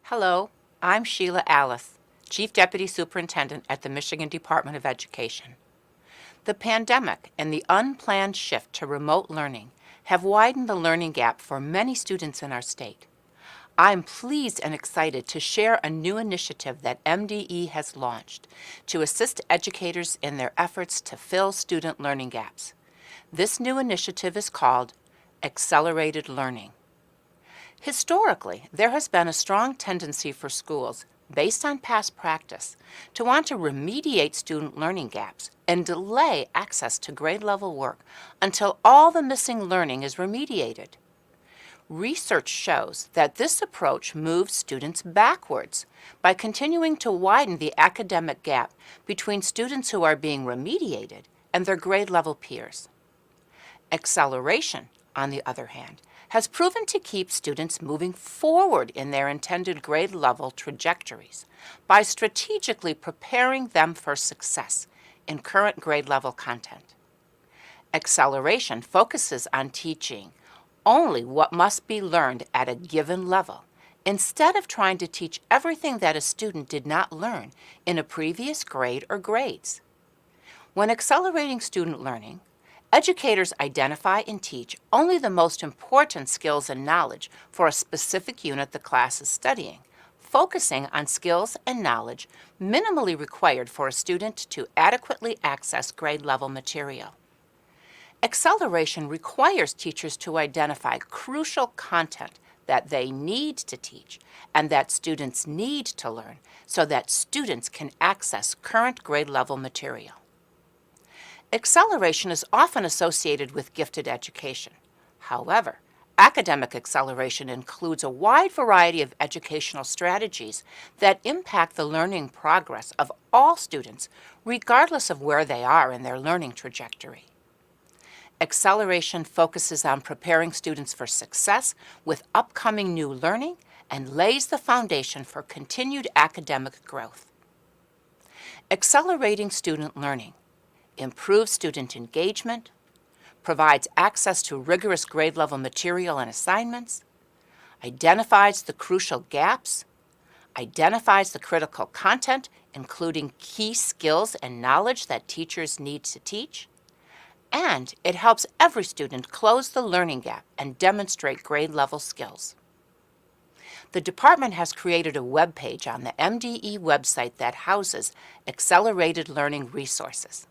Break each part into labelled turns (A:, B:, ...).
A: Hello, I'm Sheila Alice, Chief Deputy Superintendent at the Michigan Department of Education. The pandemic and the unplanned shift to remote learning have widened the learning gap for many students in our state. I'm pleased and excited to share a new initiative that MDE has launched to assist educators in their efforts to fill student learning gaps. This new initiative is called Accelerated Learning. Historically, there has been a strong tendency for schools, based on past practice, to want to remediate student learning gaps and delay access to grade-level work until all the missing learning is remediated. Research shows that this approach moves students backwards by continuing to widen the academic gap between students who are being remediated and their grade-level peers. Acceleration, on the other hand, has proven to keep students moving forward in their intended grade-level trajectories by strategically preparing them for success in current grade-level content. Acceleration focuses on teaching only what must be learned at a given level, instead of trying to teach everything that a student did not learn in a previous grade or grades. When accelerating student learning, educators identify and teach only the most important skills and knowledge for a specific unit the class is studying, focusing on skills and knowledge minimally required for a student to adequately access grade-level material. Acceleration requires teachers to identify crucial content that they need to teach and that students need to learn so that students can access current grade-level material. Acceleration is often associated with gifted education. However, academic acceleration includes a wide variety of educational strategies that impact the learning progress of all students, regardless of where they are in their learning trajectory. Acceleration focuses on preparing students for success with upcoming new learning and lays the foundation for continued academic growth. Accelerating student learning improves student engagement, provides access to rigorous grade-level material and assignments, identifies the crucial gaps, identifies the critical content, including key skills and knowledge that teachers need to teach, and it helps every student close the learning gap and demonstrate grade-level skills. The department has created a web page on the MDE website that houses accelerated learning resources.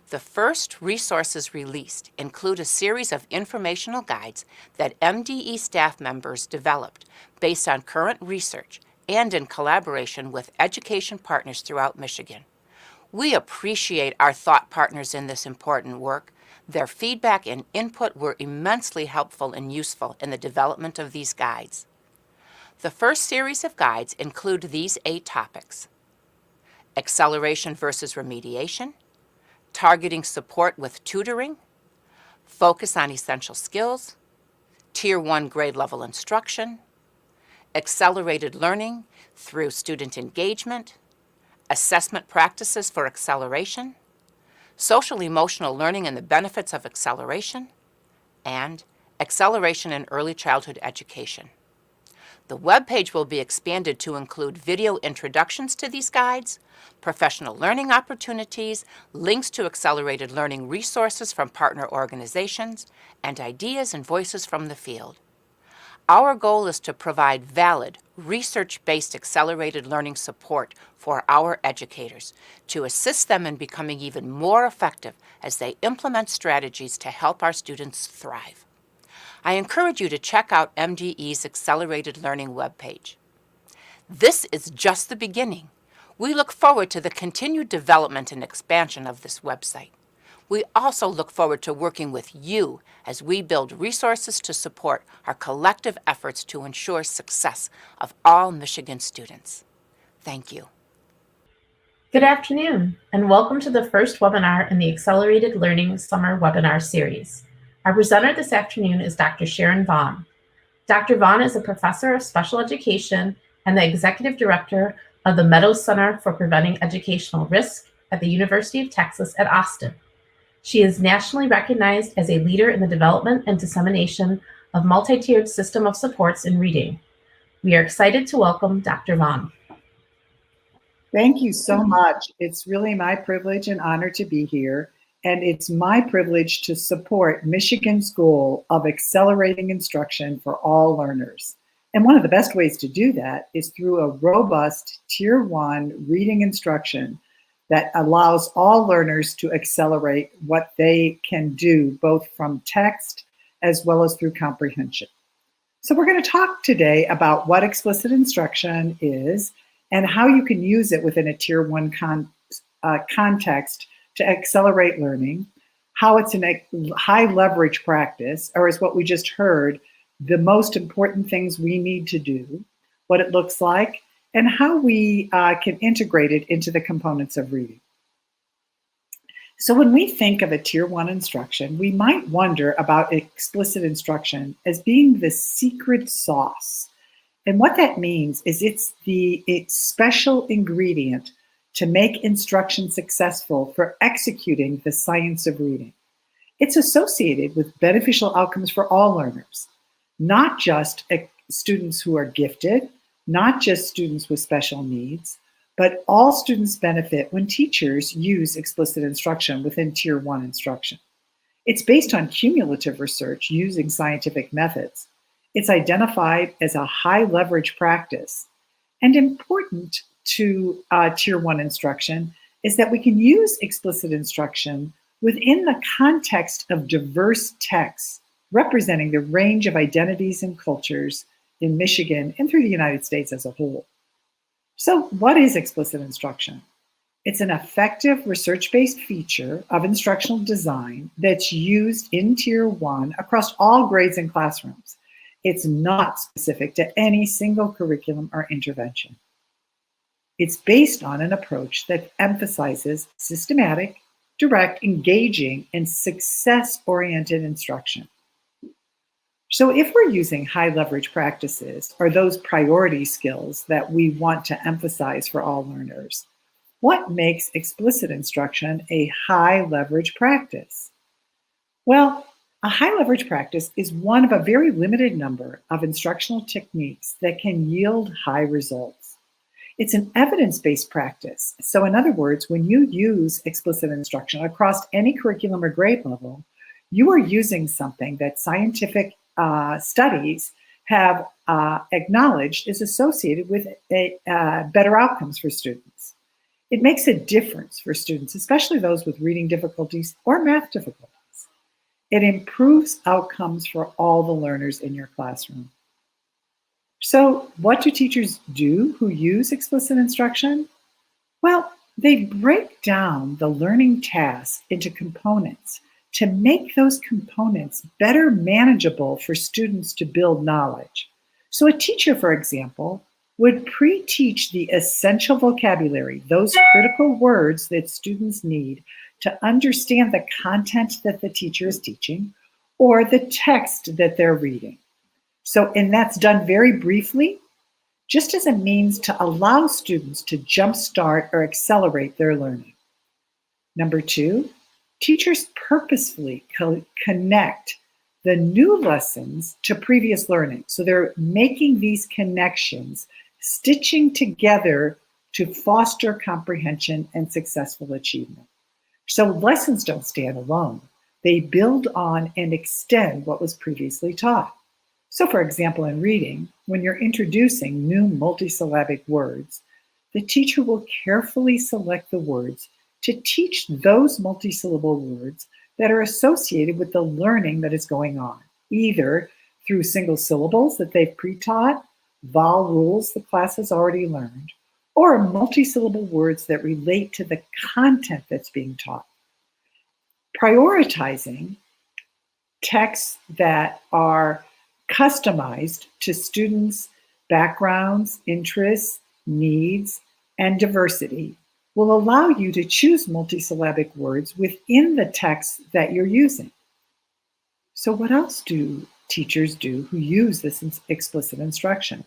A: The first resources released include a series of informational guides that MDE staff members developed based on current research and in collaboration with education partners throughout Michigan. We appreciate our thought partners in this important work. Their feedback and input were immensely helpful and useful in the development of these guides. The first series of guides include these 8 topics: acceleration versus remediation, targeting support with tutoring, focus on essential skills, Tier 1 grade level instruction, accelerated learning through student engagement, assessment practices for acceleration, social-emotional learning and the benefits of acceleration, and acceleration in early childhood education. The web page will be expanded to include video introductions to these guides, professional learning opportunities, links to accelerated learning resources from partner organizations, and ideas and voices from the field. Our goal is to provide valid, research-based accelerated learning support for our educators to assist them in becoming even more effective as they implement strategies to help our students thrive. I encourage you to check out MDE's Accelerated Learning webpage. This is just the beginning. We look forward to the continued development and expansion of this website. We also look forward to working with you as we build resources to support our collective efforts to ensure success of all Michigan students. Thank you.
B: Good afternoon, and welcome to the first webinar in the Accelerated Learning Summer Webinar Series. Our presenter this afternoon is Dr. Sharon Vaughn. Dr. Vaughn is a professor of special education and the executive director of the Meadows Center for Preventing Educational Risk at the University of Texas at Austin. She is nationally recognized as a leader in the development and dissemination of multi-tiered system of supports in reading. We are excited to welcome Dr. Vaughn.
C: Thank you so much. It's really my privilege and honor to be here, and it's my privilege to support Michigan's goal of accelerating instruction for all learners. And one of the best ways to do that is through a robust Tier 1 reading instruction that allows all learners to accelerate what they can do, both from text as well as through comprehension. So we're going to talk today about what explicit instruction is and how you can use it within a Tier 1 context to accelerate learning, how it's a high leverage practice, or is what we just heard, the most important things we need to do, what it looks like, and how we can integrate it into the components of reading. So when we think of a Tier 1 instruction, we might wonder about explicit instruction as being the secret sauce. And what that means is it's the special ingredient to make instruction successful for executing the science of reading. It's associated with beneficial outcomes for all learners, not just students who are gifted, not just students with special needs, but all students benefit when teachers use explicit instruction within Tier 1 instruction. It's based on cumulative research using scientific methods. It's identified as a high leverage practice. And important to Tier 1 instruction is that we can use explicit instruction within the context of diverse texts representing the range of identities and cultures in Michigan and through the United States as a whole. So what is explicit instruction? It's an effective research-based feature of instructional design that's used in Tier 1 across all grades and classrooms. It's not specific to any single curriculum or intervention. It's based on an approach that emphasizes systematic, direct, engaging, and success-oriented instruction. So if we're using high leverage practices, or those priority skills that we want to emphasize for all learners, what makes explicit instruction a high leverage practice? Well, a high leverage practice is one of a very limited number of instructional techniques that can yield high results. It's an evidence-based practice. So in other words, when you use explicit instruction across any curriculum or grade level, you are using something that scientific studies have acknowledged is associated with better outcomes for students. It makes a difference for students, especially those with reading difficulties or math difficulties. It improves outcomes for all the learners in your classroom. So what do teachers do who use explicit instruction? Well, they break down the learning task into components to make those components better manageable for students to build knowledge. So a teacher, for example, would pre-teach the essential vocabulary, those critical words that students need to understand the content that the teacher is teaching or the text that they're reading. So, and that's done very briefly, just as a means to allow students to jumpstart or accelerate their learning. Number two, teachers purposefully connect the new lessons to previous learning. So they're making these connections, stitching together to foster comprehension and successful achievement. So lessons don't stand alone. They build on and extend what was previously taught. So for example, in reading, when you're introducing new multisyllabic words, the teacher will carefully select the words to teach those multisyllable words that are associated with the learning that is going on, either through single syllables that they've pre-taught, vowel rules the class has already learned, or multisyllable words that relate to the content that's being taught. Prioritizing texts that are customized to students' backgrounds, interests, needs, and diversity will allow you to choose multisyllabic words within the text that you're using. So what else do teachers do who use this explicit instruction?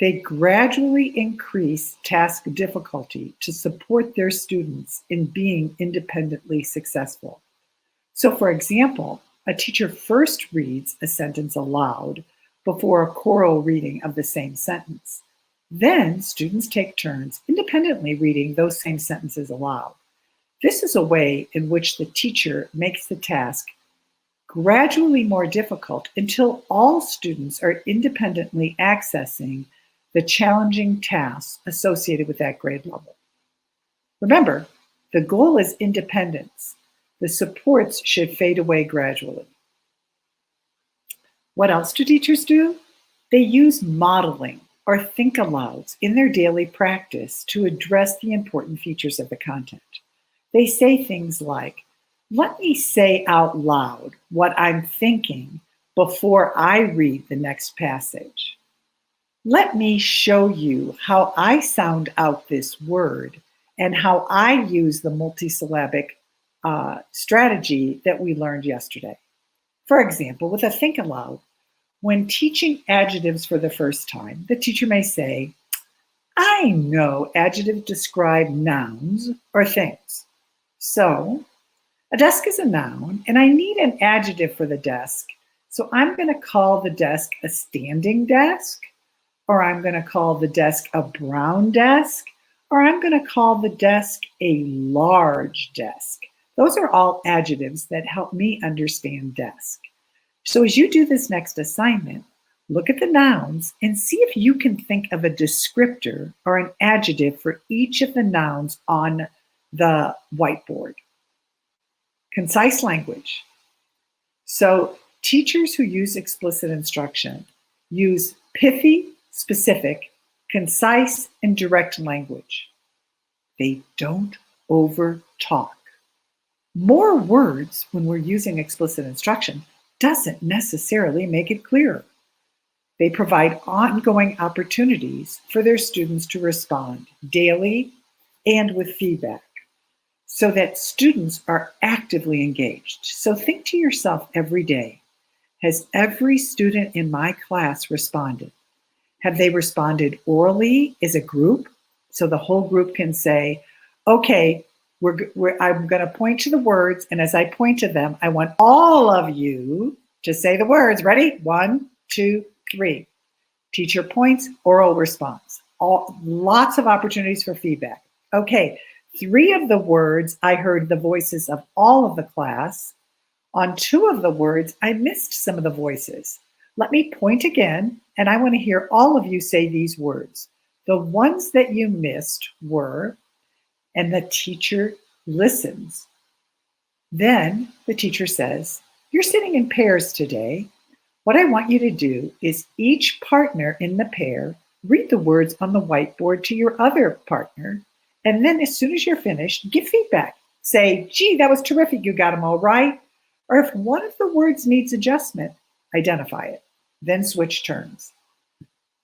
C: They gradually increase task difficulty to support their students in being independently successful. So for example, a teacher first reads a sentence aloud before a choral reading of the same sentence. Then students take turns independently reading those same sentences aloud. This is a way in which the teacher makes the task gradually more difficult until all students are independently accessing the challenging tasks associated with that grade level. Remember, the goal is independence. The supports should fade away gradually. What else do teachers do? They use modeling or think alouds in their daily practice to address the important features of the content. They say things like, let me say out loud what I'm thinking before I read the next passage. Let me show you how I sound out this word and how I use the multisyllabic strategy that we learned yesterday. For example, with a think aloud, when teaching adjectives for the first time, the teacher may say, I know adjectives describe nouns or things. So, a desk is a noun, and I need an adjective for the desk. So I'm going to call the desk a standing desk, or I'm going to call the desk a brown desk, or I'm going to call the desk a large desk. Those are all adjectives that help me understand desk. So as you do this next assignment, look at the nouns and see if you can think of a descriptor or an adjective for each of the nouns on the whiteboard. Concise language. So teachers who use explicit instruction use pithy, specific, concise, and direct language. They don't over talk. More words when we're using explicit instruction doesn't necessarily make it clearer. They provide ongoing opportunities for their students to respond daily and with feedback so that students are actively engaged. So think to yourself every day, has every student in my class responded? Have they responded orally as a group? So the whole group can say, okay, I'm going to point to the words, and as I point to them, I want all of you to say the words. Ready? 1, 2, 3. Teacher points, oral response. Lots of opportunities for feedback. Okay, 3 of the words, I heard the voices of all of the class. On 2 of the words, I missed some of the voices. Let me point again, and I want to hear all of you say these words. The ones that you missed were, and the teacher listens. Then the teacher says, you're sitting in pairs today. What I want you to do is each partner in the pair read the words on the whiteboard to your other partner, and then as soon as you're finished, give feedback. Say, gee, that was terrific, you got them all right. Or if one of the words needs adjustment, identify it, then switch turns.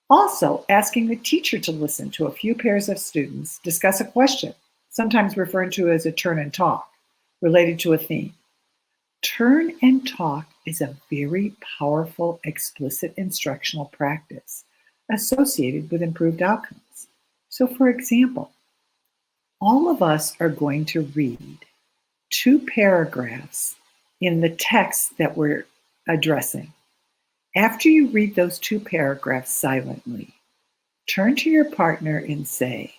C: Also, asking the teacher to listen to a few pairs of students discuss a question, sometimes referred to as a turn and talk, related to a theme. Turn and talk is a very powerful explicit instructional practice associated with improved outcomes. So for example, all of us are going to read 2 paragraphs in the text that we're addressing. After you read those 2 paragraphs silently, turn to your partner and say,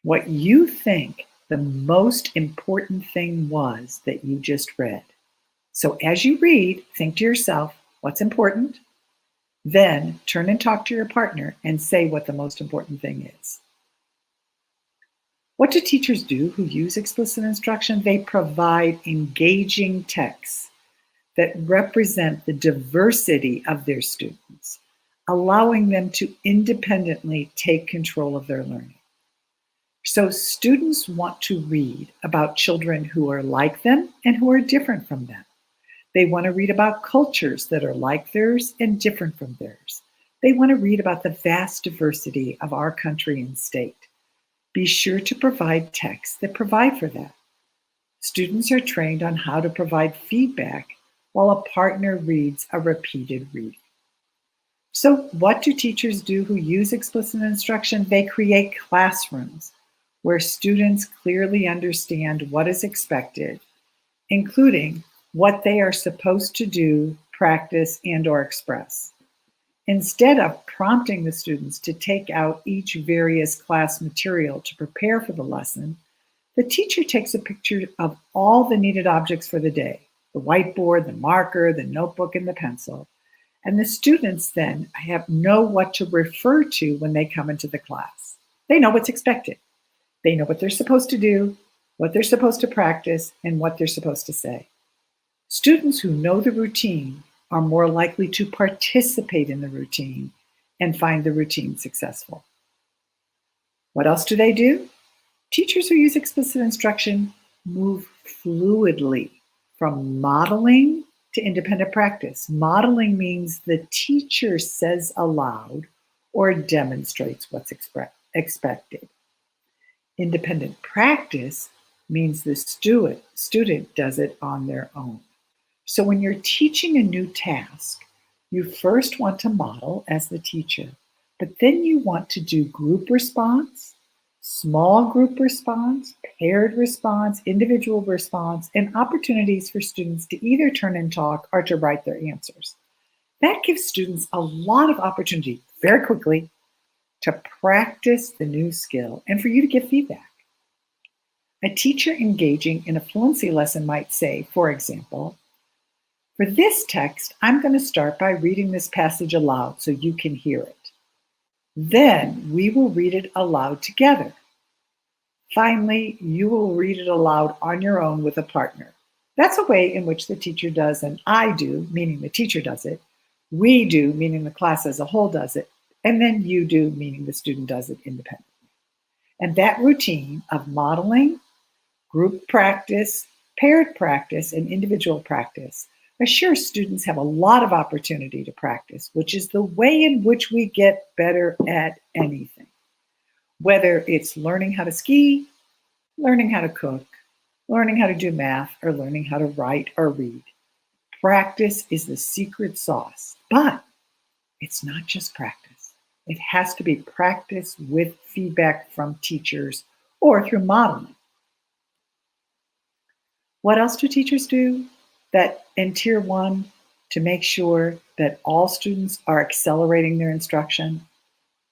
C: what you think the most important thing was that you just read. So as you read, think to yourself, what's important? Then turn and talk to your partner and say what the most important thing is. What do teachers do who use explicit instruction? They provide engaging texts that represent the diversity of their students, allowing them to independently take control of their learning. So students want to read about children who are like them and who are different from them. They want to read about cultures that are like theirs and different from theirs. They want to read about the vast diversity of our country and state. Be sure to provide texts that provide for that. Students are trained on how to provide feedback while a partner reads a repeated reading. So what do teachers do who use explicit instruction? They create classrooms where students clearly understand what is expected, including what they are supposed to do, practice, and/or express. Instead of prompting the students to take out each various class material to prepare for the lesson, the teacher takes a picture of all the needed objects for the day, the whiteboard, the marker, the notebook, and the pencil, and the students then know what to refer to when they come into the class. They know what's expected. They know what they're supposed to do, what they're supposed to practice, and what they're supposed to say. Students who know the routine are more likely to participate in the routine and find the routine successful. What else do they do? Teachers who use explicit instruction move fluidly from modeling to independent practice. Modeling means the teacher says aloud or demonstrates what's expected. Independent practice means the student does it on their own. So when you're teaching a new task, you first want to model as the teacher, but then you want to do group response, small group response, paired response, individual response, and opportunities for students to either turn and talk or to write their answers. That gives students a lot of opportunity very quickly to practice the new skill and for you to give feedback. A teacher engaging in a fluency lesson might say, for example, for this text, I'm going to start by reading this passage aloud so you can hear it. Then we will read it aloud together. Finally, you will read it aloud on your own with a partner. That's a way in which the teacher does, and I do, meaning the teacher does it, we do, meaning the class as a whole does it, and then you do, meaning the student does it independently. And that routine of modeling, group practice, paired practice, and individual practice assures students have a lot of opportunity to practice, which is the way in which we get better at anything. Whether it's learning how to ski, learning how to cook, learning how to do math, or learning how to write or read. Practice is the secret sauce, but it's not just practice. It has to be practice with feedback from teachers or through modeling. What else do teachers do that in Tier 1 to make sure that all students are accelerating their instruction?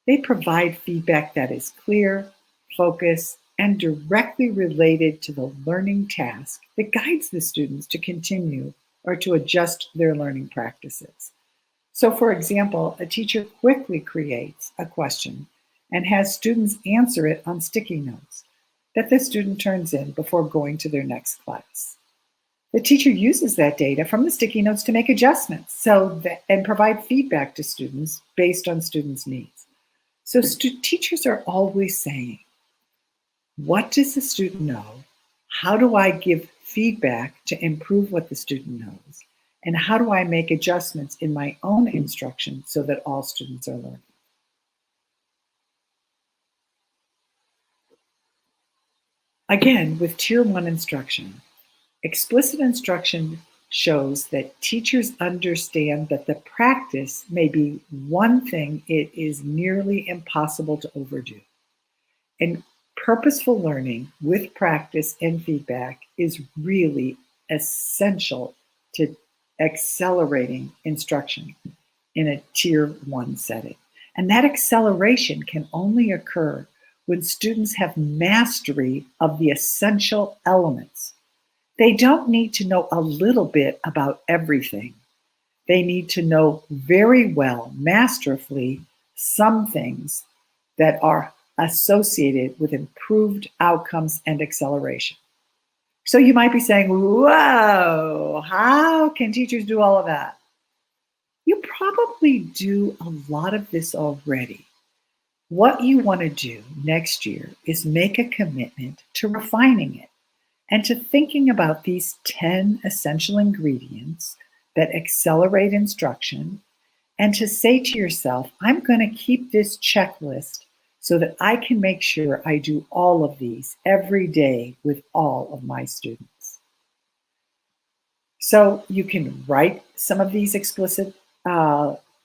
C: They provide feedback that is clear, focused, and directly related to the learning task that guides the students to continue or to adjust their learning practices. So for example, a teacher quickly creates a question and has students answer it on sticky notes that the student turns in before going to their next class. The teacher uses that data from the sticky notes to make adjustments and provide feedback to students based on students' needs. So teachers are always saying, what does the student know? How do I give feedback to improve what the student knows? And how do I make adjustments in my own instruction so that all students are learning? Again, with Tier 1 instruction, explicit instruction shows that teachers understand that the practice may be one thing it is nearly impossible to overdo. And purposeful learning with practice and feedback is really essential to accelerating instruction in a Tier 1 setting. And that acceleration can only occur when students have mastery of the essential elements. They don't need to know a little bit about everything. They need to know very well, masterfully, some things that are associated with improved outcomes and acceleration. So you might be saying, whoa, how can teachers do all of that? You probably do a lot of this already. What you want to do next year is make a commitment to refining it and to thinking about these 10 essential ingredients that accelerate instruction, and to say to yourself, I'm going to keep this checklist so that I can make sure I do all of these every day with all of my students. So you can write some of these explicit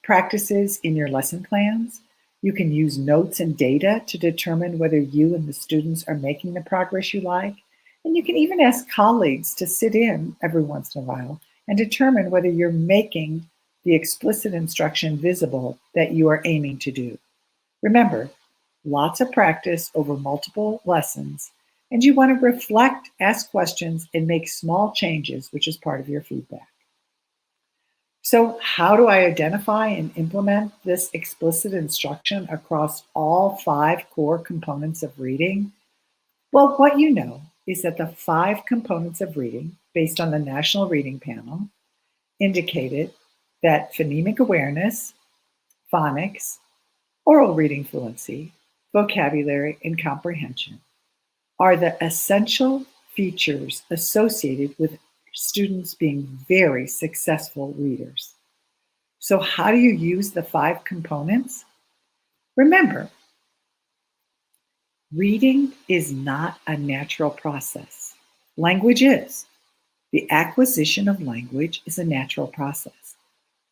C: practices in your lesson plans. You can use notes and data to determine whether you and the students are making the progress you like. And you can even ask colleagues to sit in every once in a while and determine whether you're making the explicit instruction visible that you are aiming to do. Remember, lots of practice over multiple lessons, and you want to reflect, ask questions, and make small changes, which is part of your feedback. So how do I identify and implement this explicit instruction across all 5 core components of reading? Well, what you know is that the 5 components of reading, based on the National Reading Panel, indicated that phonemic awareness, phonics, oral reading fluency, vocabulary, and comprehension are the essential features associated with students being very successful readers. So how do you use the 5 components? Remember, reading is not a natural process. Language is. The acquisition of language is a natural process.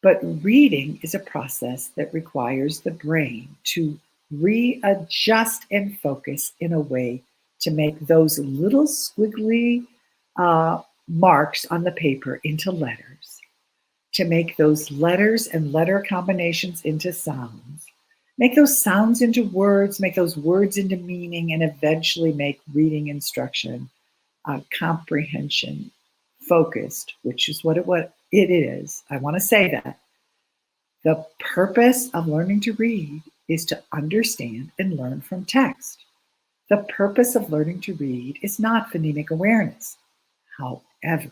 C: But reading is a process that requires the brain to readjust and focus in a way to make those little squiggly marks on the paper into letters, to make those letters and letter combinations into sounds, make those sounds into words, make those words into meaning, and eventually make reading instruction comprehension focused, which is what it is. I want to say that. The purpose of learning to read is to understand and learn from text. The purpose of learning to read is not phonemic awareness. However,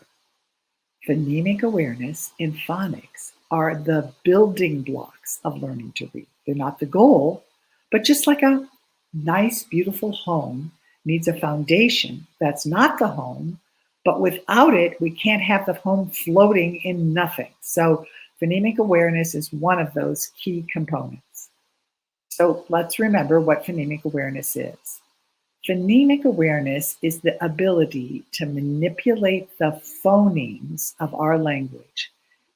C: phonemic awareness and phonics are the building blocks of learning to read. They're not the goal, but just like a nice, beautiful home needs a foundation that's not the home, but without it, we can't have the home floating in nothing. So phonemic awareness is one of those key components. So let's remember what phonemic awareness is. Phonemic awareness is the ability to manipulate the phonemes of our language.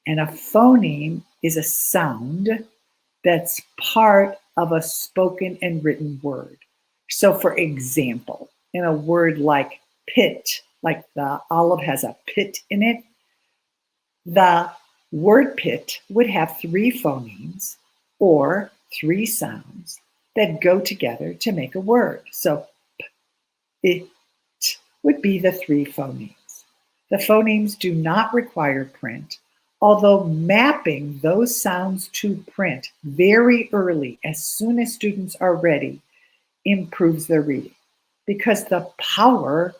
C: And a phoneme is a sound that's part of a spoken and written word. So for example, in a word like pit, like the olive has a pit in it, the word pit would have 3 phonemes or 3 sounds that go together to make a word. So it would be the 3 phonemes. The phonemes do not require print, although mapping those sounds to print very early, as soon as students are ready, improves their reading, because the power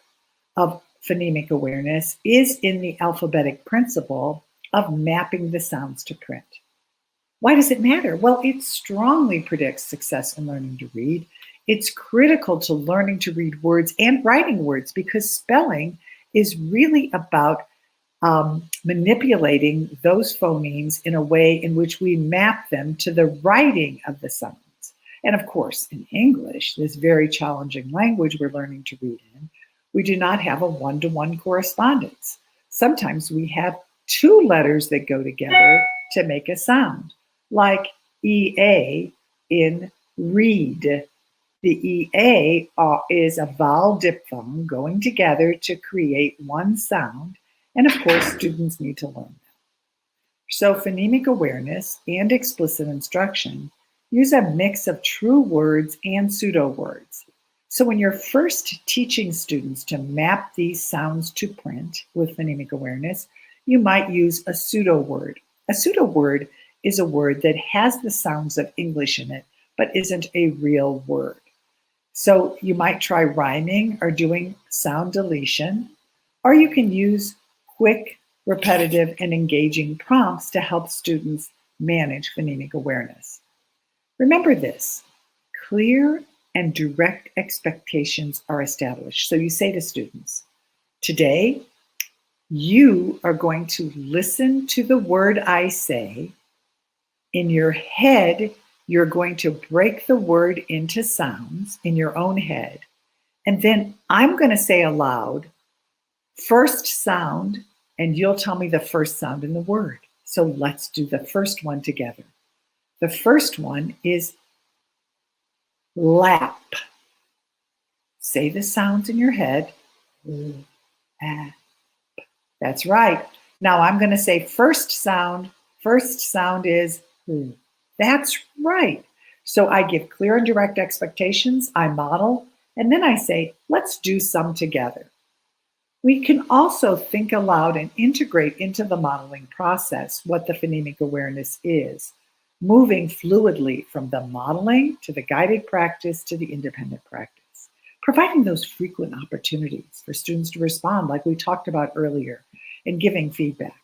C: of phonemic awareness is in the alphabetic principle of mapping the sounds to print. Why does it matter? Well, it strongly predicts success in learning to read. It's critical to learning to read words and writing words, because spelling is really about manipulating those phonemes in a way in which we map them to the writing of the sounds. And of course, in English, this very challenging language we're learning to read in, we do not have a one-to-one correspondence. Sometimes we have 2 letters that go together to make a sound, like EA in read. The EA is a vowel diphthong going together to create one sound, and of course, students need to learn that. So phonemic awareness and explicit instruction use a mix of true words and pseudo words. So when you're first teaching students to map these sounds to print with phonemic awareness, you might use a pseudo word. A pseudo word is a word that has the sounds of English in it, but isn't a real word. So you might try rhyming or doing sound deletion, or you can use quick, repetitive, and engaging prompts to help students manage phonemic awareness. Remember this: clear and direct expectations are established. So you say to students, today, you are going to listen to the word I say. In your head, you're going to break the word into sounds in your own head. And then I'm going to say aloud, first sound, and you'll tell me the first sound in the word. So let's do the first one together. The first one is lap. Say the sounds in your head. Lap. That's right. Now I'm going to say first sound, First sound is L. That's right. So I give clear and direct expectations, I model, and then I say, let's do some together. We can also think aloud and integrate into the modeling process what the phonemic awareness is, moving fluidly from the modeling to the guided practice to the independent practice, providing those frequent opportunities for students to respond like we talked about earlier and giving feedback.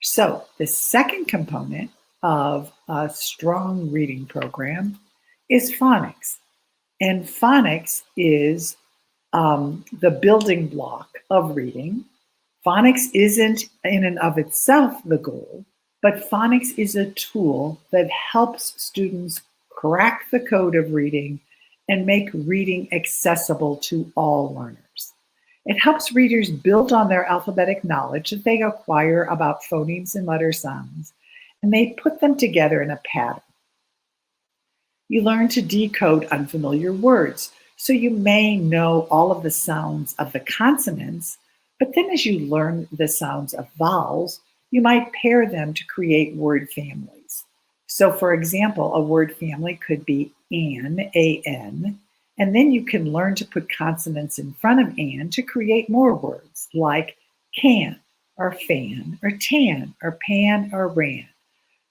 C: So the second component of a strong reading program is phonics. And phonics is the building block of reading. Phonics isn't in and of itself the goal, but phonics is a tool that helps students crack the code of reading and make reading accessible to all learners. It helps readers build on their alphabetic knowledge that they acquire about phonemes and letter sounds, and they put them together in a pattern. You learn to decode unfamiliar words, so you may know all of the sounds of the consonants, but then as you learn the sounds of vowels, you might pair them to create word families. So for example, a word family could be an, A-N, and then you can learn to put consonants in front of an to create more words like can, or fan, or tan, or pan, or ran.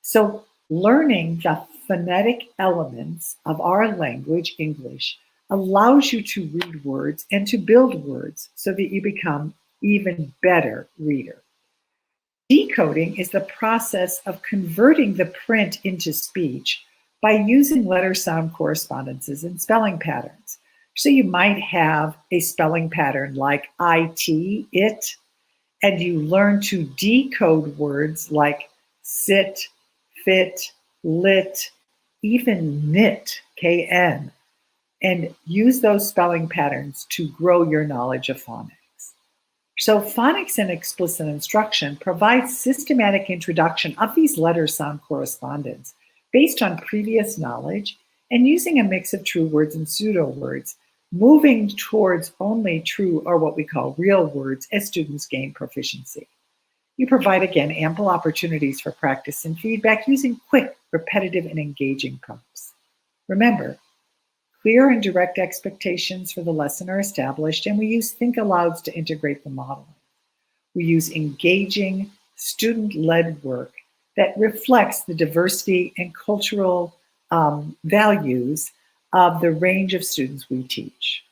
C: So learning the phonetic elements of our language, English, allows you to read words and to build words so that you become even better reader. Decoding is the process of converting the print into speech by using letter sound correspondences and spelling patterns. So you might have a spelling pattern like IT, it, and you learn to decode words like sit, fit, lit, even knit, KN, and use those spelling patterns to grow your knowledge of phonics. So phonics and explicit instruction provides systematic introduction of these letter sound correspondence based on previous knowledge and using a mix of true words and pseudo words, moving towards only true or what we call real words as students gain proficiency. You provide, again, ample opportunities for practice and feedback using quick, repetitive, and engaging prompts. Remember, clear and direct expectations for the lesson are established, and we use think alouds to integrate the modeling. We use engaging, student-led work that reflects the diversity and cultural values of the range of students we teach.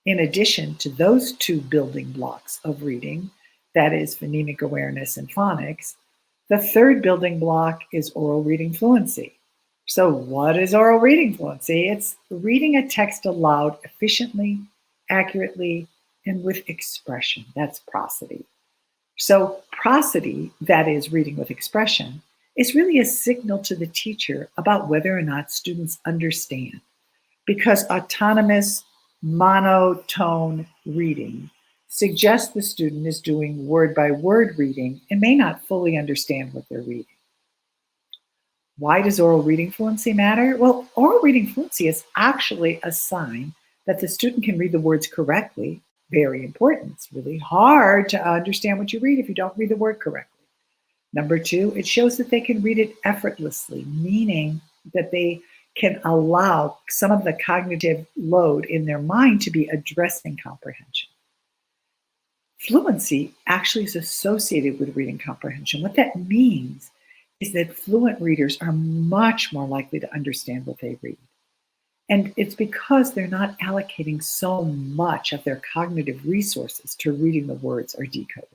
C: In addition to those two building blocks of reading, that is phonemic awareness and phonics, the third building block is oral reading fluency. So what is oral reading fluency? It's reading a text aloud efficiently, accurately, and with expression. That's prosody. So prosody, that is reading with expression, is really a signal to the teacher about whether or not students understand, because autonomous monotone reading suggests the student is doing word-by-word reading and may not fully understand what they're reading. Why does oral reading fluency matter? Well, oral reading fluency is actually a sign that the student can read the words correctly. Very important. It's really hard to understand what you read if you don't read the word correctly. Number two, it shows that they can read it effortlessly, meaning that they can allow some of the cognitive load in their mind to be addressing comprehension. Fluency actually is associated with reading comprehension. What that means is that fluent readers are much more likely to understand what they read. And it's because they're not allocating so much of their cognitive resources to reading the words or decoding.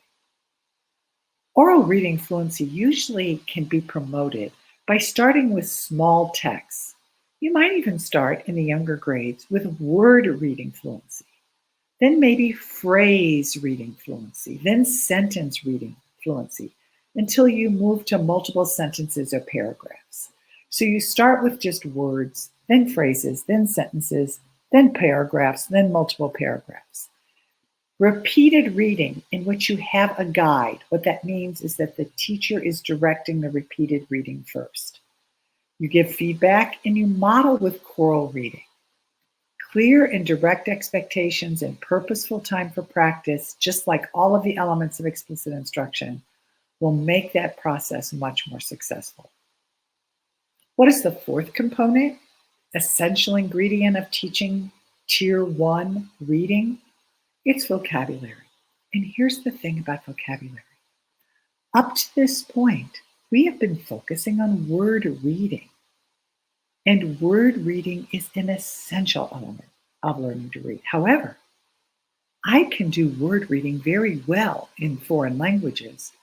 C: Oral reading fluency usually can be promoted by starting with small texts. You might even start in the younger grades with word reading fluency, then maybe phrase reading fluency, then sentence reading fluency, until you move to multiple sentences or paragraphs. So you start with just words, then phrases, then sentences, then paragraphs, then multiple paragraphs. Repeated reading in which you have a guide. What that means is that the teacher is directing the repeated reading first. You give feedback and you model with choral reading. Clear and direct expectations and purposeful time for practice, just like all of the elements of explicit instruction, will make that process much more successful. What is the fourth component? Essential ingredient of teaching Tier 1 reading? It's vocabulary. And here's the thing about vocabulary. Up to this point, we have been focusing on word reading. And word reading is an essential element of learning to read. However, I can do word reading very well in foreign languages,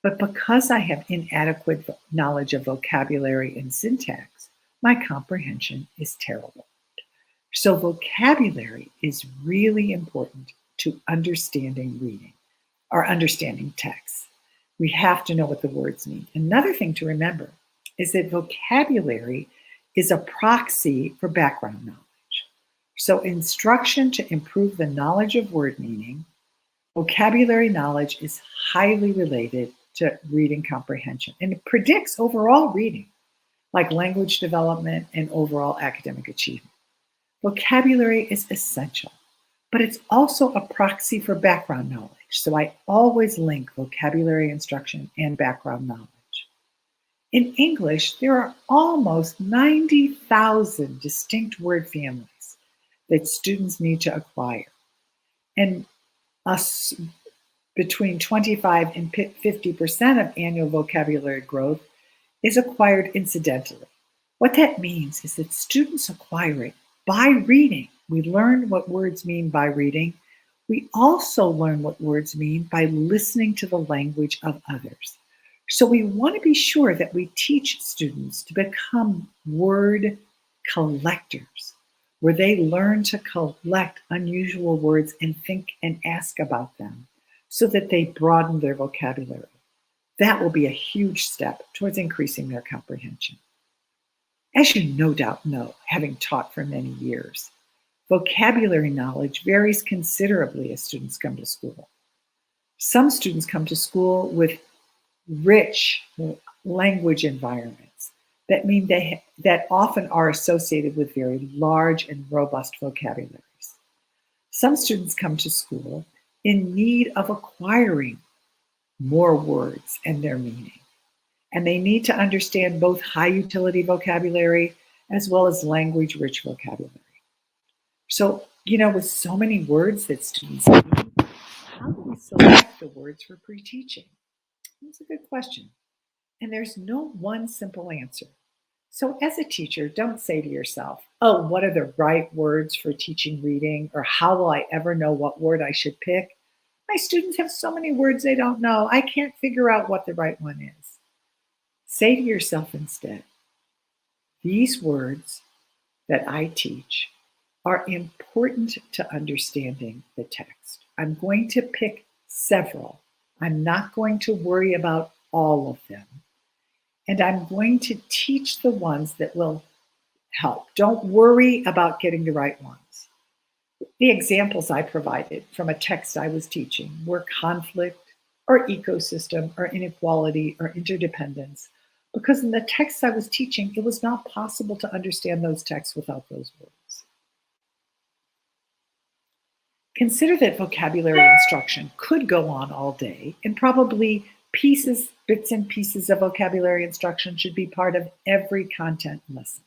C: but because I have inadequate knowledge of vocabulary and syntax, my comprehension is terrible. So vocabulary is really important to understanding reading or understanding text. We have to know what the words mean. Another thing to remember is that vocabulary is a proxy for background knowledge. So instruction to improve the knowledge of word meaning, vocabulary knowledge is highly related to reading comprehension, and it predicts overall reading, like language development and overall academic achievement. Vocabulary is essential, but it's also a proxy for background knowledge. So I always link vocabulary instruction and background knowledge. In English, there are almost 90,000 distinct word families that students need to acquire. And between 25 and 50% of annual vocabulary growth is acquired incidentally. What that means is that students acquire it by reading. We learn what words mean by reading. We also learn what words mean by listening to the language of others. So we want to be sure that we teach students to become word collectors, where they learn to collect unusual words and think and ask about them so that they broaden their vocabulary. That will be a huge step towards increasing their comprehension. As you no doubt know, having taught for many years, vocabulary knowledge varies considerably as students come to school. Some students come to school with rich language environments that often are associated with very large and robust vocabularies. Some students come to school in need of acquiring more words and their meaning. And they need to understand both high utility vocabulary as well as language-rich vocabulary. So, with so many words that students need, how do we select the words for pre-teaching? That's a good question. And there's no one simple answer. So as a teacher, don't say to yourself, oh, what are the right words for teaching reading? Or how will I ever know what word I should pick? My students have so many words they don't know. I can't figure out what the right one is. Say to yourself instead, these words that I teach are important to understanding the text. I'm going to pick several. I'm not going to worry about all of them. And I'm going to teach the ones that will help. Don't worry about getting the right ones. The examples I provided from a text I was teaching were conflict or ecosystem or inequality or interdependence, because in the texts I was teaching, it was not possible to understand those texts without those words. Consider that vocabulary instruction could go on all day, and probably bits and pieces of vocabulary instruction should be part of every content lesson.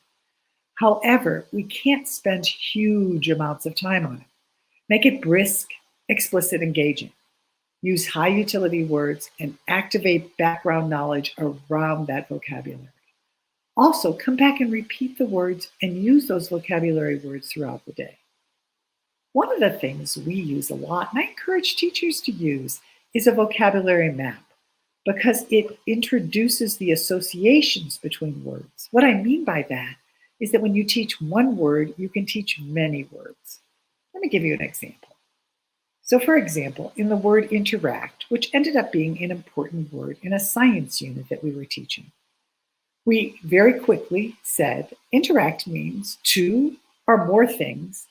C: However, we can't spend huge amounts of time on it. Make it brisk, explicit, engaging. Use high utility words and activate background knowledge around that vocabulary. Also, come back and repeat the words and use those vocabulary words throughout the day. One of the things we use a lot, and I encourage teachers to use, is a vocabulary map, because it introduces the associations between words. What I mean by that is that when you teach one word, you can teach many words. Let me give you an example. So for example, in the word interact, which ended up being an important word in a science unit that we were teaching, we very quickly said interact means two or more things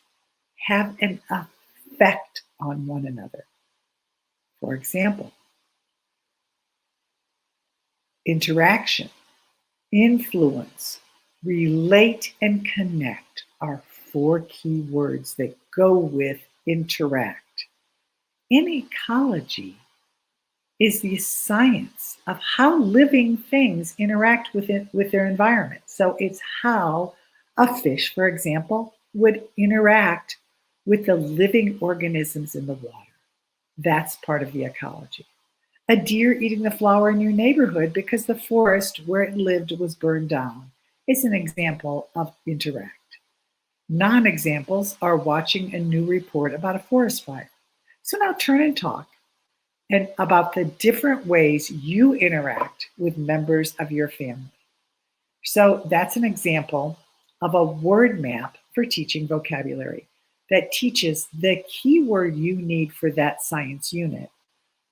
C: have an effect on one another. For example, interaction, influence, relate, and connect are 4 key words that go with interact. In ecology, is the science of how living things interact with their environment. So it's how a fish, for example, would interact with the living organisms in the water. That's part of the ecology. A deer eating the flower in your neighborhood because the forest where it lived was burned down is an example of interact. Non-examples are watching a new report about a forest fire. So now turn and talk and about the different ways you interact with members of your family. So that's an example of a word map for teaching vocabulary that teaches the keyword you need for that science unit,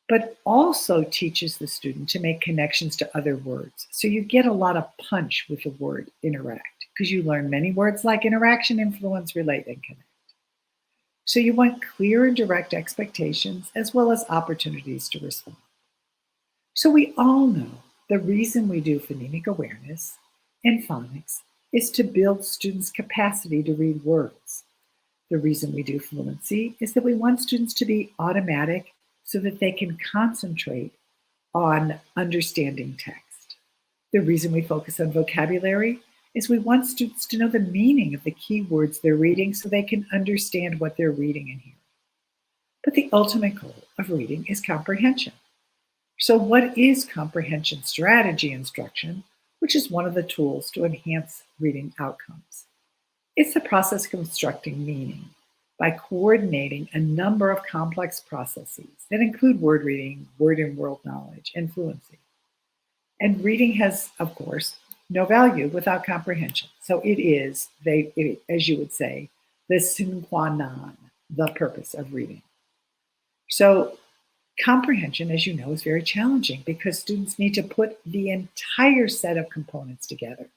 C: but also teaches the student to make connections to other words. So you get a lot of punch with the word interact because you learn many words like interaction, influence, relate, and connect. So you want clear and direct expectations as well as opportunities to respond. So we all know the reason we do phonemic awareness and phonics is to build students' capacity to read words. The reason we do fluency is that we want students to be automatic so that they can concentrate on understanding text. The reason we focus on vocabulary is we want students to know the meaning of the key words they're reading so they can understand what they're reading and hearing. But the ultimate goal of reading is comprehension. So what is comprehension strategy instruction, which is one of the tools to enhance reading outcomes? It's the process of constructing meaning by coordinating a number of complex processes that include word reading, word and world knowledge, and fluency. And reading has, of course, no value without comprehension. So it is, as you would say, the sine qua non, the purpose of reading. So comprehension, as you know, is very challenging because students need to put the entire set of components together.